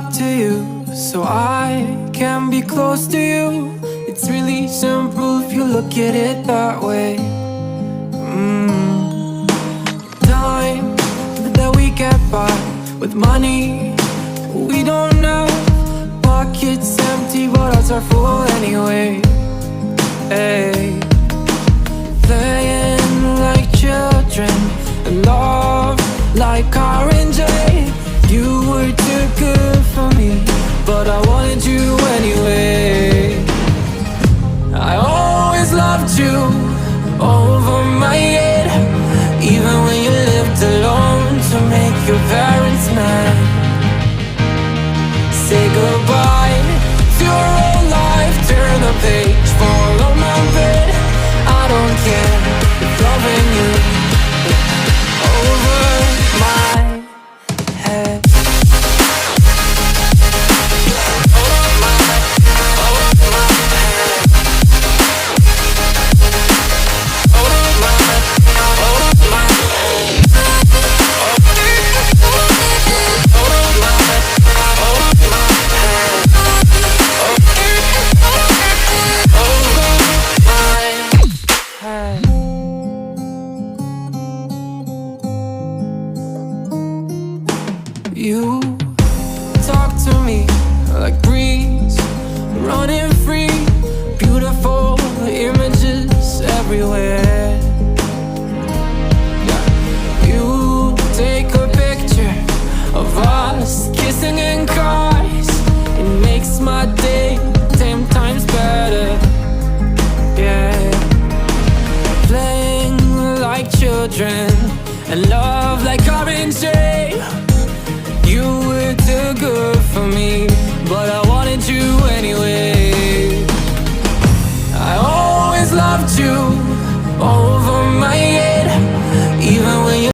talk to you so I can be close to you. It's really simple if you look at it that way. Time that we get by with money we don't know. Pockets empty but hearts are full anyway. Hey, playing like children and love like R and J. You were too good for me, but I wanted you anyway. I always loved you over my head, even when you lived alone to make your parents mad. Say goodbye to your old life, turn the page, follow my bed. I don't care if loving you over my head. You talk to me like breeze, running free, beautiful images everywhere.